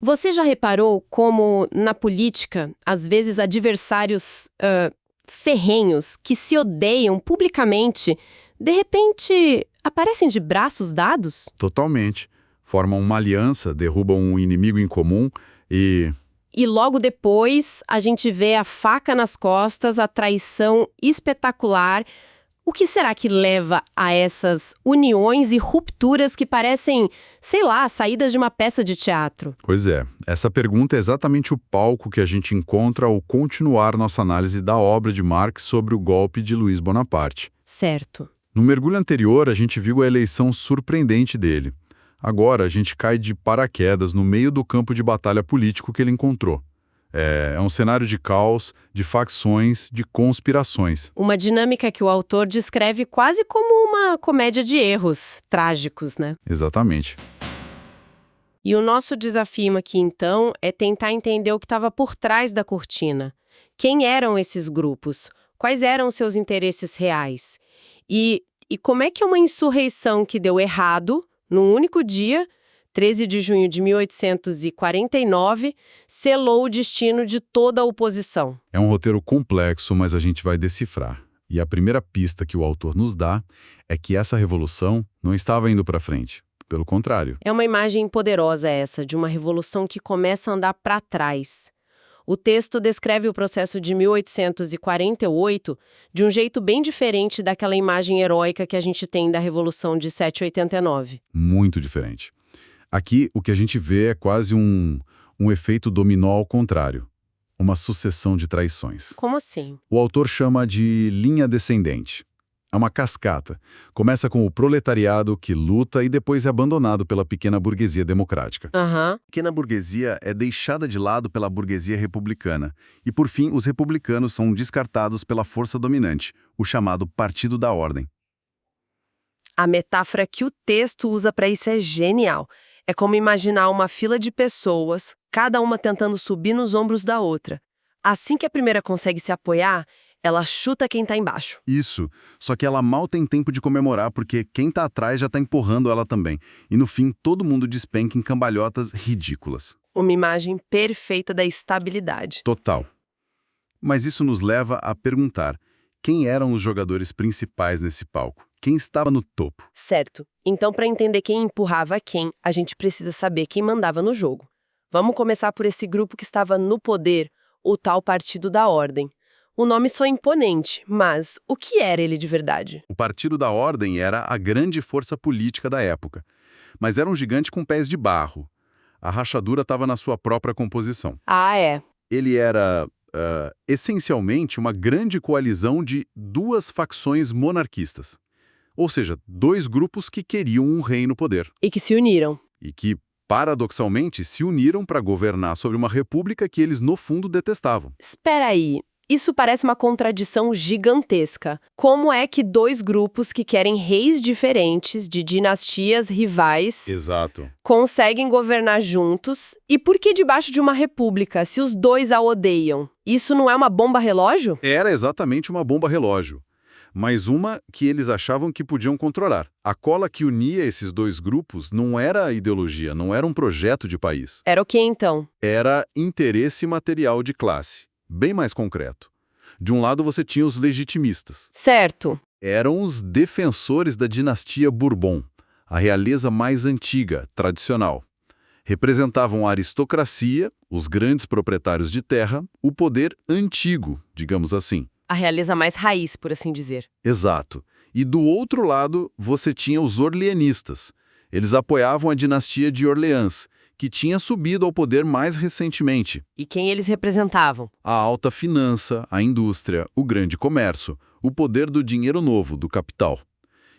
Você já reparou como, na política, às vezes adversários ferrenhos que se odeiam publicamente, de repente aparecem de braços dados? Totalmente. Formam uma aliança, derrubam um inimigo em comum e... E logo depois a gente vê a faca nas costas, a traição espetacular. O que será que leva a essas uniões e rupturas que parecem, sei lá, saídas de uma peça de teatro? Pois é, essa pergunta é exatamente o palco que a gente encontra ao continuar nossa análise da obra de Marx sobre o golpe de Luiz Bonaparte. Certo. No mergulho anterior, a gente viu a eleição surpreendente dele. Agora, a gente cai de paraquedas no meio do campo de batalha político que ele encontrou. É um cenário de caos, de facções, de conspirações. Uma dinâmica que o autor descreve quase como uma comédia de erros trágicos, né? Exatamente. E o nosso desafio aqui, então, é tentar entender o que estava por trás da cortina. Quem eram esses grupos? Quais eram seus interesses reais? E como é que uma insurreição que deu errado, num único dia, 13 de junho de 1849, selou o destino de toda a oposição? É um roteiro complexo, mas a gente vai decifrar. E a primeira pista que o autor nos dá é que essa revolução não estava indo para frente. Pelo contrário. É uma imagem poderosa essa, de uma revolução que começa a andar para trás. O texto descreve o processo de 1848 de um jeito bem diferente daquela imagem heróica que a gente tem da Revolução de 789. Muito diferente. Aqui, o que a gente vê é quase um efeito dominó ao contrário. Uma sucessão de traições. Como assim? O autor chama de linha descendente. É uma cascata. Começa com o proletariado que luta e depois é abandonado pela pequena burguesia democrática. Aham. A pequena burguesia é deixada de lado pela burguesia republicana. E, por fim, os republicanos são descartados pela força dominante, o chamado Partido da Ordem. A metáfora que o texto usa para isso é genial. É como imaginar uma fila de pessoas, cada uma tentando subir nos ombros da outra. Assim que a primeira consegue se apoiar, ela chuta quem tá embaixo. Isso, só que ela mal tem tempo de comemorar porque quem tá atrás já tá empurrando ela também. E no fim, todo mundo despenca em cambalhotas ridículas. Uma imagem perfeita da estabilidade. Total. Mas isso nos leva a perguntar, quem eram os jogadores principais nesse palco? Quem estava no topo? Certo. Então, para entender quem empurrava quem, a gente precisa saber quem mandava no jogo. Vamos começar por esse grupo que estava no poder, o tal Partido da Ordem. O nome só é imponente, mas o que era ele de verdade? O Partido da Ordem era a grande força política da época. Mas era um gigante com pés de barro. A rachadura estava na sua própria composição. Ah, é. Ele era, essencialmente, uma grande coalizão de duas facções monarquistas. Ou seja, dois grupos que queriam um rei no poder. E que se uniram. E que, paradoxalmente, se uniram para governar sobre uma república que eles, no fundo, detestavam. Espera aí. Isso parece uma contradição gigantesca. Como é que dois grupos que querem reis diferentes, de dinastias rivais, Exato. conseguem governar juntos? E por que debaixo de uma república, se os dois a odeiam? Isso não é uma bomba relógio? Era exatamente uma bomba relógio. Mas uma que eles achavam que podiam controlar. A cola que unia esses dois grupos não era a ideologia, não era um projeto de país. Era o que então? Era interesse material de classe. Bem mais concreto. De um lado você tinha os legitimistas. Certo. Eram os defensores da dinastia Bourbon, a realeza mais antiga, tradicional. Representavam a aristocracia, os grandes proprietários de terra, o poder antigo, digamos assim. A realeza mais raiz, por assim dizer. Exato. E do outro lado você tinha os orleanistas. Eles apoiavam a dinastia de Orleans, que tinha subido ao poder mais recentemente. E quem eles representavam? A alta finança, a indústria, o grande comércio, o poder do dinheiro novo, do capital.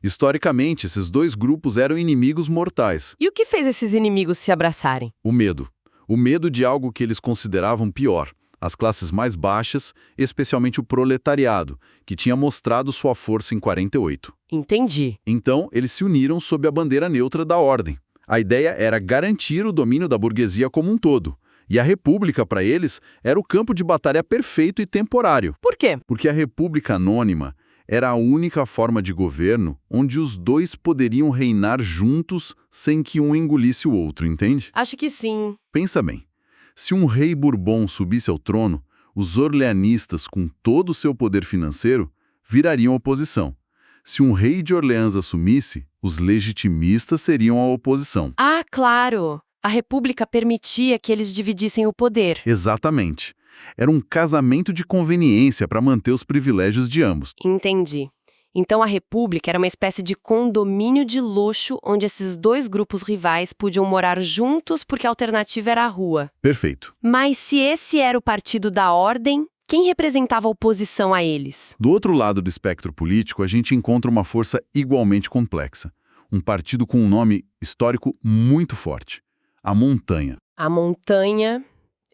Historicamente, esses dois grupos eram inimigos mortais. E o que fez esses inimigos se abraçarem? O medo. O medo de algo que eles consideravam pior. As classes mais baixas, especialmente o proletariado, que tinha mostrado sua força em 48. Entendi. Então, eles se uniram sob a bandeira neutra da ordem. A ideia era garantir o domínio da burguesia como um todo. E a república, para eles, era o campo de batalha perfeito e temporário. Por quê? Porque a república anônima Era a única forma de governo onde os dois poderiam reinar juntos sem que um engolisse o outro, entende? Acho que sim. Pensa bem, se um rei Bourbon subisse ao trono, os orleanistas, com todo o seu poder financeiro, virariam oposição. Se um rei de Orleans assumisse, os legitimistas seriam a oposição. Ah, claro! A República permitia que eles dividissem o poder. Exatamente. Era um casamento de conveniência para manter os privilégios de ambos. Entendi. Então a República era uma espécie de condomínio de luxo onde esses dois grupos rivais podiam morar juntos porque a alternativa era a rua. Perfeito. Mas se esse era o Partido da Ordem, quem representava a oposição a eles? Do outro lado do espectro político, a gente encontra uma força igualmente complexa. Um partido com um nome histórico muito forte. A Montanha. A Montanha,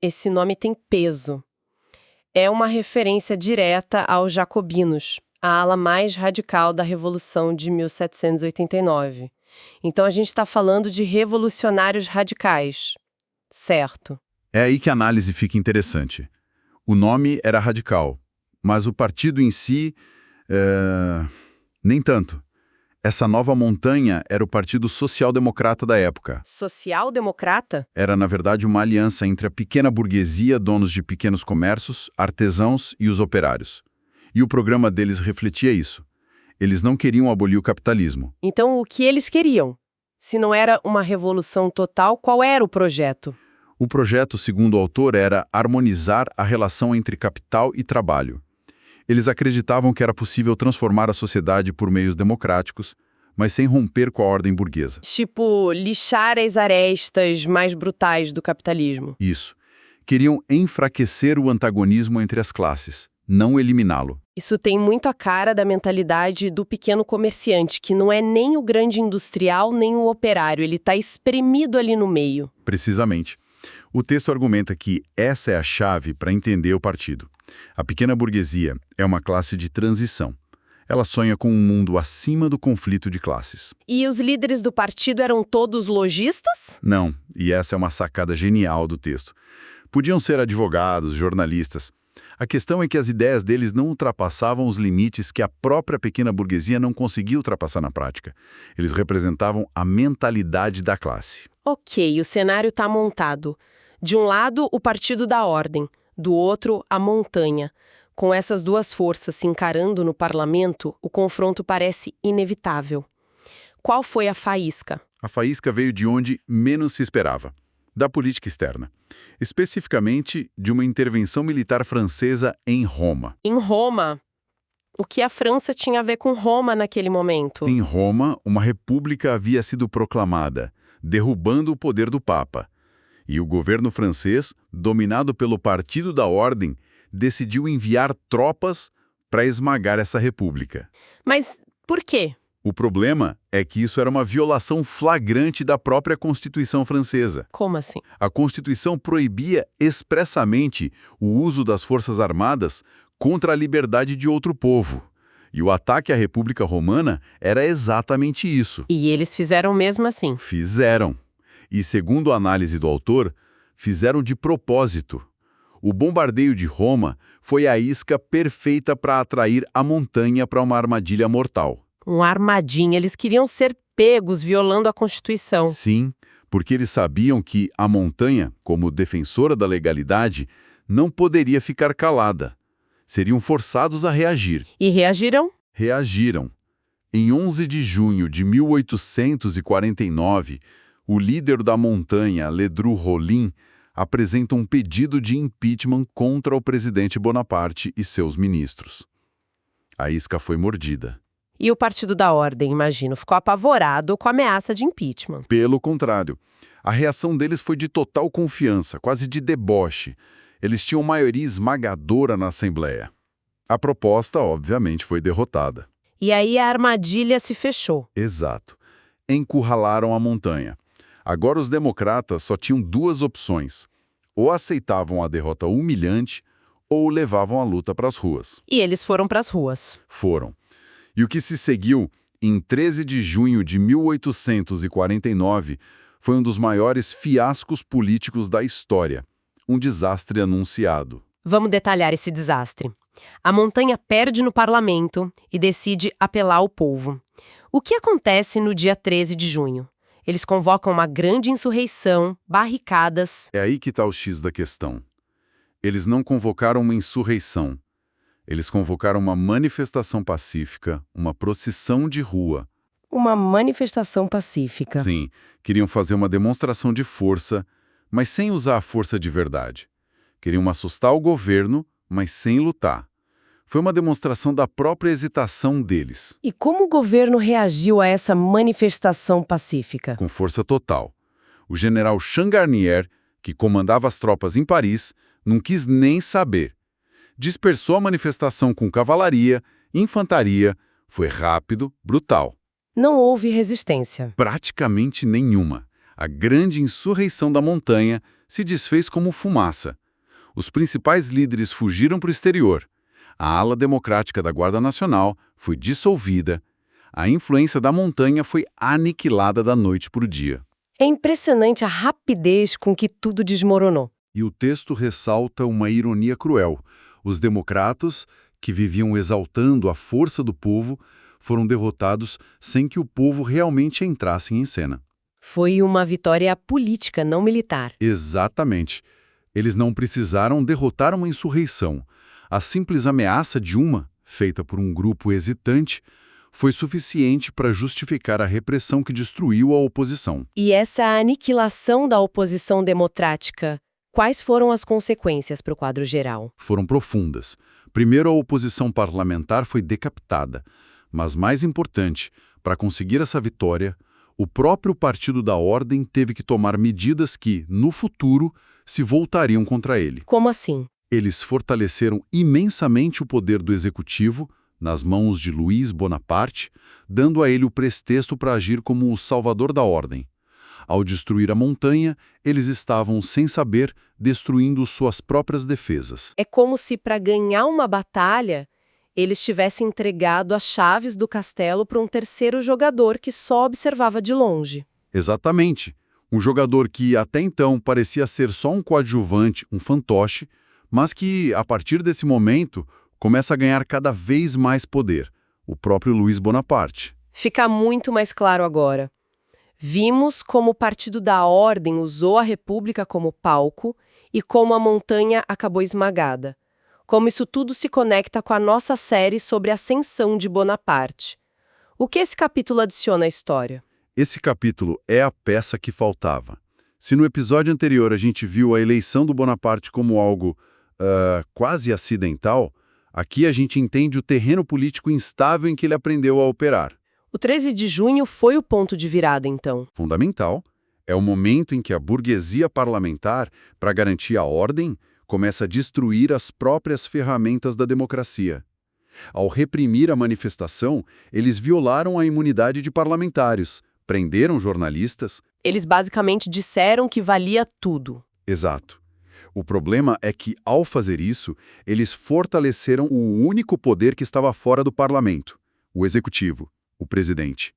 esse nome tem peso. É uma referência direta aos jacobinos, a ala mais radical da Revolução de 1789. Então a gente está falando de revolucionários radicais. Certo. É aí que a análise fica interessante. O nome era radical, mas o partido em si, nem tanto. Essa nova Montanha era o Partido Social-Democrata da época. Social-democrata? Era, na verdade, uma aliança entre a pequena burguesia, donos de pequenos comércios, artesãos e os operários. E o programa deles refletia isso. Eles não queriam abolir o capitalismo. Então, o que eles queriam? Se não era uma revolução total, qual era o projeto? O projeto, segundo o autor, era harmonizar a relação entre capital e trabalho. Eles acreditavam que era possível transformar a sociedade por meios democráticos, mas sem romper com a ordem burguesa. Tipo, lixar as arestas mais brutais do capitalismo. Isso. Queriam enfraquecer o antagonismo entre as classes, não eliminá-lo. Isso tem muito a cara da mentalidade do pequeno comerciante, que não é nem o grande industrial, nem o operário. Ele está espremido ali no meio. Precisamente. O texto argumenta que essa é a chave para entender o partido. A pequena burguesia é uma classe de transição. Ela sonha com um mundo acima do conflito de classes. E os líderes do partido eram todos lojistas? Não, e essa é uma sacada genial do texto. Podiam ser advogados, jornalistas. A questão é que as ideias deles não ultrapassavam os limites que a própria pequena burguesia não conseguia ultrapassar na prática. Eles representavam a mentalidade da classe. Ok, o cenário está montado. De um lado, o Partido da Ordem. Do outro, a Montanha. Com essas duas forças se encarando no parlamento, o confronto parece inevitável. Qual foi a faísca? A faísca veio de onde menos se esperava, da política externa. Especificamente de uma intervenção militar francesa em Roma. Em Roma? O que a França tinha a ver com Roma naquele momento? Em Roma, uma república havia sido proclamada, derrubando o poder do Papa. E o governo francês, dominado pelo Partido da Ordem, decidiu enviar tropas para esmagar essa república. Mas por quê? O problema é que isso era uma violação flagrante da própria Constituição francesa. Como assim? A Constituição proibia expressamente o uso das Forças Armadas contra a liberdade de outro povo. E o ataque à República Romana era exatamente isso. E eles fizeram mesmo assim? Fizeram. E, segundo a análise do autor, fizeram de propósito. O bombardeio de Roma foi a isca perfeita para atrair a Montanha para uma armadilha mortal. Uma armadilha. Eles queriam ser pegos violando a Constituição. Sim, porque eles sabiam que a Montanha, como defensora da legalidade, não poderia ficar calada. Seriam forçados a reagir. E reagiram? Reagiram. Em 11 de junho de 1849, o líder da Montanha, Ledru Rollin, apresenta um pedido de impeachment contra o presidente Bonaparte e seus ministros. A isca foi mordida. E o Partido da Ordem, imagino, ficou apavorado com a ameaça de impeachment. Pelo contrário, a reação deles foi de total confiança, quase de deboche. Eles tinham maioria esmagadora na Assembleia. A proposta, obviamente, foi derrotada. E aí a armadilha se fechou. Exato. Encurralaram a Montanha. Agora os democratas só tinham duas opções. Ou aceitavam a derrota humilhante, ou levavam a luta para as ruas. E eles foram para as ruas. Foram. E o que se seguiu, em 13 de junho de 1849, foi um dos maiores fiascos políticos da história. Um desastre anunciado. Vamos detalhar esse desastre. A montanha perde no parlamento e decide apelar ao povo. O que acontece no dia 13 de junho? Eles convocam uma grande insurreição, barricadas. É aí que está o X da questão. Eles não convocaram uma insurreição. Eles convocaram uma manifestação pacífica, uma procissão de rua. Uma manifestação pacífica. Sim, queriam fazer uma demonstração de força, mas sem usar a força de verdade. Queriam assustar o governo, mas sem lutar. Foi uma demonstração da própria hesitação deles. E como o governo reagiu a essa manifestação pacífica? Com força total. O general Changarnier, que comandava as tropas em Paris, não quis nem saber. Dispersou a manifestação com cavalaria, infantaria, foi rápido, brutal. Não houve resistência. Praticamente nenhuma. A grande insurreição da montanha se desfez como fumaça. Os principais líderes fugiram para o exterior. A ala democrática da Guarda Nacional foi dissolvida. A influência da montanha foi aniquilada da noite para o dia. É impressionante a rapidez com que tudo desmoronou. E o texto ressalta uma ironia cruel. Os democratas, que viviam exaltando a força do povo, foram derrotados sem que o povo realmente entrasse em cena. Foi uma vitória política, não militar. Exatamente. Eles não precisaram derrotar uma insurreição. A simples ameaça de uma, feita por um grupo hesitante, foi suficiente para justificar a repressão que destruiu a oposição. E essa aniquilação da oposição democrática, quais foram as consequências para o quadro geral? Foram profundas. Primeiro, a oposição parlamentar foi decapitada. Mas mais importante, para conseguir essa vitória, o próprio Partido da Ordem teve que tomar medidas que, no futuro, se voltariam contra ele. Como assim? Eles fortaleceram imensamente o poder do executivo, nas mãos de Luís Bonaparte, dando a ele o pretexto para agir como o salvador da ordem. Ao destruir a montanha, eles estavam, sem saber, destruindo suas próprias defesas. É como se, para ganhar uma batalha, eles tivessem entregado as chaves do castelo para um terceiro jogador que só observava de longe. Exatamente. Um jogador que, até então, parecia ser só um coadjuvante, um fantoche, mas que, a partir desse momento, começa a ganhar cada vez mais poder. O próprio Luís Bonaparte. Fica muito mais claro agora. Vimos como o Partido da Ordem usou a República como palco e como a montanha acabou esmagada. Como isso tudo se conecta com a nossa série sobre a ascensão de Bonaparte. O que esse capítulo adiciona à história? Esse capítulo é a peça que faltava. Se no episódio anterior a gente viu a eleição do Bonaparte como algo quase acidental, aqui a gente entende o terreno político instável em que ele aprendeu a operar. O 13 de junho foi o ponto de virada, então. Fundamental. É o momento em que a burguesia parlamentar, para garantir a ordem, começa a destruir as próprias ferramentas da democracia. Ao reprimir a manifestação, eles violaram a imunidade de parlamentares, prenderam jornalistas. Eles basicamente disseram que valia tudo. Exato. O problema é que, ao fazer isso, eles fortaleceram o único poder que estava fora do parlamento, o executivo, o presidente.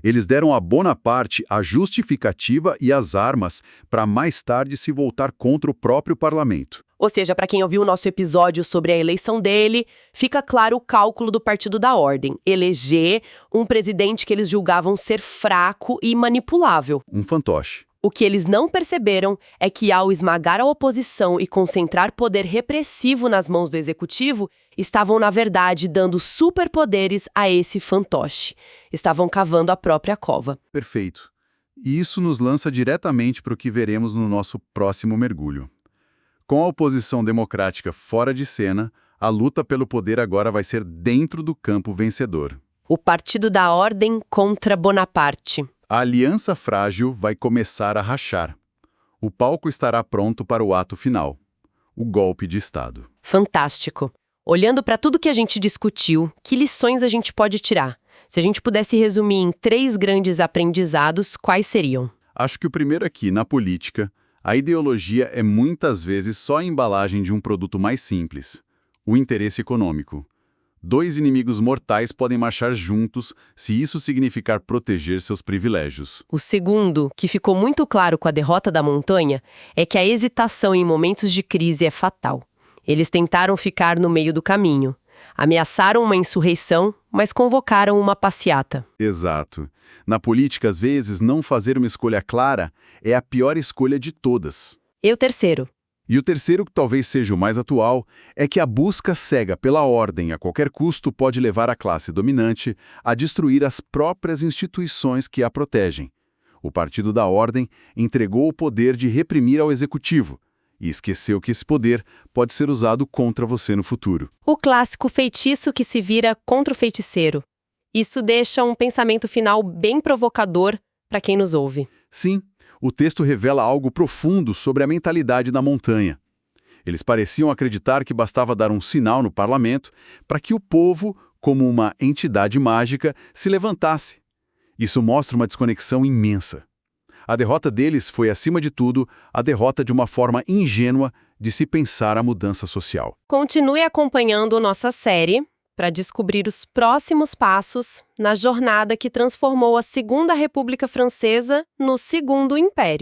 Eles deram a Bonaparte a justificativa e as armas para mais tarde se voltar contra o próprio parlamento. Ou seja, para quem ouviu o nosso episódio sobre a eleição dele, fica claro o cálculo do Partido da Ordem. Eleger um presidente que eles julgavam ser fraco e manipulável. Um fantoche. O que eles não perceberam é que, ao esmagar a oposição e concentrar poder repressivo nas mãos do executivo, estavam, na verdade, dando superpoderes a esse fantoche. Estavam cavando a própria cova. Perfeito. E isso nos lança diretamente para o que veremos no nosso próximo mergulho. Com a oposição democrática fora de cena, a luta pelo poder agora vai ser dentro do campo vencedor. O Partido da Ordem contra Bonaparte. A aliança frágil vai começar a rachar. O palco estará pronto para o ato final, o golpe de Estado. Fantástico. Olhando para tudo que a gente discutiu, que lições a gente pode tirar? Se a gente pudesse resumir em 3 grandes aprendizados, quais seriam? Acho que o primeiro aqui, na política, a ideologia é muitas vezes só a embalagem de um produto mais simples, o interesse econômico. 2 inimigos mortais podem marchar juntos se isso significar proteger seus privilégios. O segundo, que ficou muito claro com a derrota da montanha, é que a hesitação em momentos de crise é fatal. Eles tentaram ficar no meio do caminho. Ameaçaram uma insurreição, mas convocaram uma passeata. Exato. Na política, às vezes, não fazer uma escolha clara é a pior escolha de todas. E o terceiro? E o terceiro, que talvez seja o mais atual, é que a busca cega pela ordem a qualquer custo pode levar a classe dominante a destruir as próprias instituições que a protegem. O Partido da Ordem entregou o poder de reprimir ao executivo e esqueceu que esse poder pode ser usado contra você no futuro. O clássico feitiço que se vira contra o feiticeiro. Isso deixa um pensamento final bem provocador para quem nos ouve. Sim, o texto revela algo profundo sobre a mentalidade da montanha. Eles pareciam acreditar que bastava dar um sinal no parlamento para que o povo, como uma entidade mágica, se levantasse. Isso mostra uma desconexão imensa. A derrota deles foi, acima de tudo, a derrota de uma forma ingênua de se pensar a mudança social. Continue acompanhando nossa série para descobrir os próximos passos na jornada que transformou a Segunda República Francesa no Segundo Império.